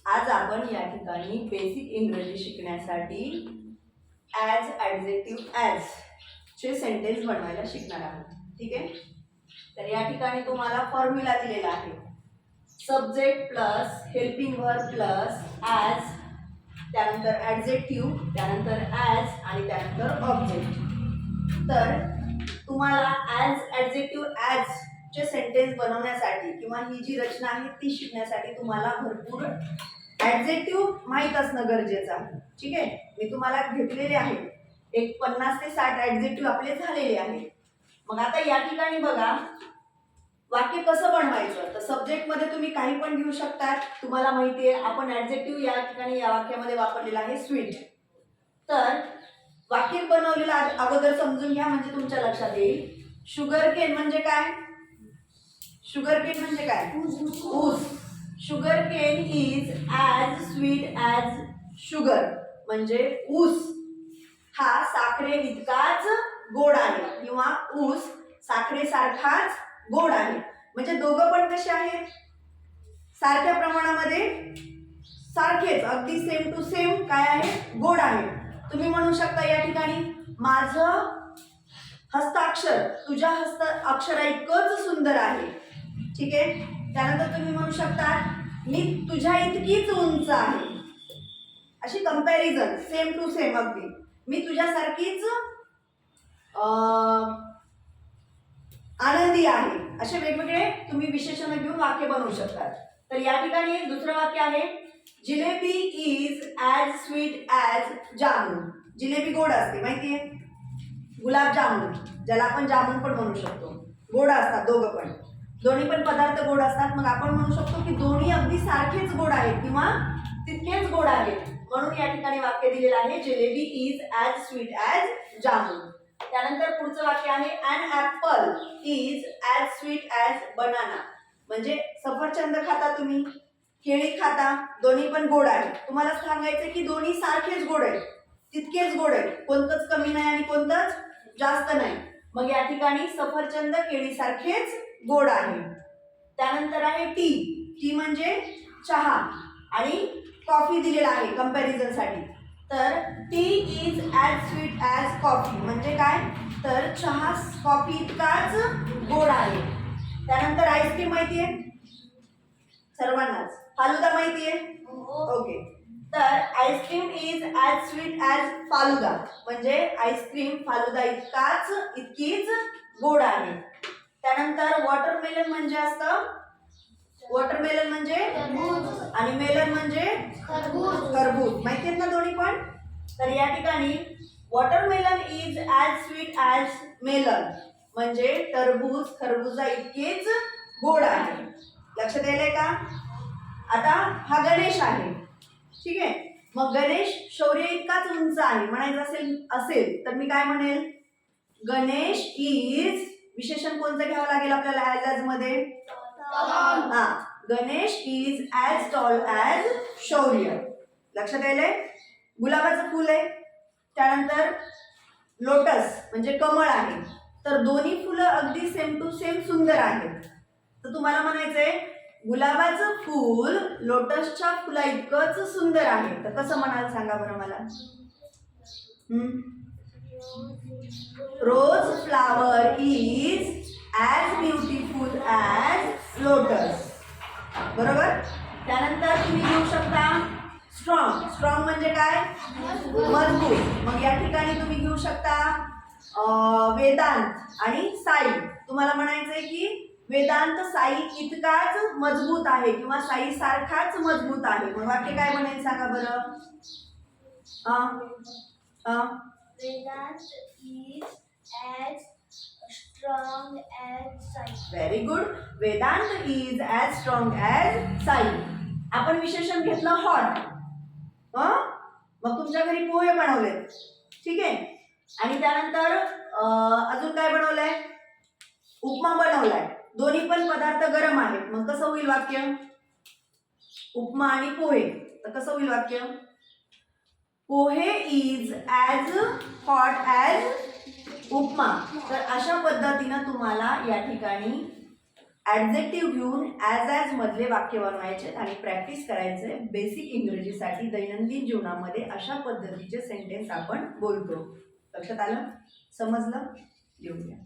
आज आपण या ठिकाणी बेसिक इंग्रजी शिकण्यासाठी ॲज ॲडजेक्टिव्ह ॲज चे सेंटेन्स बनवायला शिकणार आहोत. ठीक आहे. तर या ठिकाणी तुम्हाला फॉर्म्युला दिलेला आहे. Subject plus helping verb plus as, त्यानंतर ॲडजेक्टिव्ह, त्यानंतर ॲज आणि त्यानंतर ऑब्जेक्ट. तर तुम्हाला ॲज ॲडजेक्टिव्ह ॲज चे सेंटेन्स बनवण्यासाठी किंवा ही जी रचना आहे ती शिकण्यासाठी तुम्हाला भरपूर ॲडजेक्टिव्ह माहीत असणं गरजेचं आहे. ठीक आहे. मी तुम्हाला घेतलेले आहे. एक 50 ते 60 ॲडजेक्टिव्ह आपले झालेले आहेत. मग आता या ठिकाणी बघा वाक्य कसं बनवायचं. तर सब्जेक्टमध्ये तुम्ही काही पण घेऊ शकतात. तुम्हाला माहिती आहे आपण ॲडजेक्टिव्ह या ठिकाणी या वाक्यामध्ये वापरलेला आहे स्वीट. तर वाक्य बनवलेलं अगोदर समजून घ्या म्हणजे तुमच्या लक्षात येईल. शुगर केन म्हणजे काय? शुगर केन म्हणजे काय? ऊस. Sugar cane is as sweet as sugar. म्हणजे ऊस हा साखरे इतकाच गोड आहे किंवा ऊस साखरेसारखाच गोड आहे. म्हणजे दोघं पण कसे आहेत? सारख्या प्रमाणामध्ये सारखेच, अगदी सेम टू सेम काय आहे? गोड आहे. तुम्ही म्हणू शकता या ठिकाणी माझं हस्ताक्षर तुझ्या अक्षरा इतकंच सुंदर आहे. ठीक आहे. त्यानंतर तुम्ही म्हणू शकता मी तुझ्या इतकीच उंच आहे. अशी कंपॅरिझन सेम टू सेम, अगदी मी तुझ्यासारखीच आनंदी आहे. असे वेगवेगळे तुम्ही विशेषण घेऊन वाक्य बनवू शकतात. तर या ठिकाणी दुसरं वाक्य आहे jalebi is as sweet as jamun. Jalebi गोड असते माहितीये. गुलाबजामुन ज्याला आपण जामून पण म्हणू शकतो, गोड असतात दोघं पण. दोन्ही पण पदार्थ गोड असतात. मग आपण म्हणू शकतो की दोन्ही अगदी सारखेच गोड आहेत किंवा तितकेच गोड आहेत. म्हणून या ठिकाणी वाक्य दिलेलं आहे jalebi is as sweet as jamun. त्यानंतर पुढचं वाक्य आहे an apple is as sweet as banana. म्हणजे सफरचंद खाता तुम्ही, केळी खाता, दोन्ही पण गोड आहेत. तुम्हाला सांगायचं की दोन्ही सारखेच गोड आहेत, तितकेच गोड आहेत, कोणतंच कमी नाही आणि कोणतंच जास्त नाही. मग या ठिकाणी सफरचंद केळीसारखेच गोड आहे. त्यानंतर आहे टी. टी म्हणजे चहा आणि कॉफी दिलेला आहे कंपॅरिझन साठी. तर T is as sweet as coffee म्हणजे काय? तर चहा कॉफी इतकाच गोड आहे. त्यानंतर आईस्क्रीम माहितीये सर्वांनाच. फालुदा माहितीये? ओके. तर ice cream is as sweet as falooda म्हणजे आईस्क्रीम फालुदा इतकीच गोड आहे. त्यानंतर वॉटरमेलन म्हणजे असतं, वॉटरमेलन म्हणजे आणि मेलन म्हणजे खरबूज. माहिती आहेत ना दोन्ही पण. तर या ठिकाणी watermelon is as sweet as melon म्हणजे टरबूज खरबुजा इतकेच गोड आहे. लक्षात यायलंय का? आता हा गणेश आहे. ठीक आहे. मग गणेश शौर्य इतकाच उंच आहे म्हणायचं असेल तर मी काय म्हणेल? गणेश इज विशेषण कोणतं घ्यावं लागेल आपल्याला ॲज मध्ये? हा, Ganesh is as tall as Shaurya. लक्षात यायलंय? गुलाबाचं फूल आहे. त्यानंतर लोटस म्हणजे कमळ आहे. तर दोन्ही फुलं अगदी सेम टू सेम सुंदर आहेत. तर तुम्हाला म्हणायचंय गुलाबाचं फूल लोटसच्या फुला इतकंच सुंदर आहे. तर कसं म्हणाल सांगा बरं मला? Rose flower is as beautiful as lotus. बरोबर. त्यानंतर तुम्ही घेऊ शकता स्ट्रॉंग. स्ट्रॉंग म्हणजे काय? मजबूत. मग या ठिकाणी तुम्ही घेऊ शकता वेदांत आणि साई. तुम्हाला म्हणायचंय की वेदांत साई इतकाच मजबूत आहे किंवा साई सारखाच मजबूत आहे. मग वाक्य काय बनेल सांगा बरं? Vedant is as strong as Sai. Very good. Vedant is as strong as Sai. आपण विशेषण घेतलं हॉट. मग तुमच्या घरी पोहे बनवले. ठीक आहे. आणि त्यानंतर अजून काय बनवलंय? उपमा बनवलाय. दोन्ही पण पदार्थ गरम आहेत. मग कसं होईल वाक्य? उपमा आणि पोहे. तर कसं होईल वाक्य? पोहे इज ॲज हॉट ॲज उपमा. तर अशा पद्धतीनं तुम्हाला या ठिकाणी ॲडजेक्टिव्ह घेऊन ॲज मधले वाक्य बनवायचे आणि प्रॅक्टिस करायचे. बेसिक इंग्रजीसाठी दैनंदिन जीवनामध्ये अशा पद्धतीचे सेंटेन्स आपण बोलतो. लक्षात आलं? समजलं? लिहून घ्या.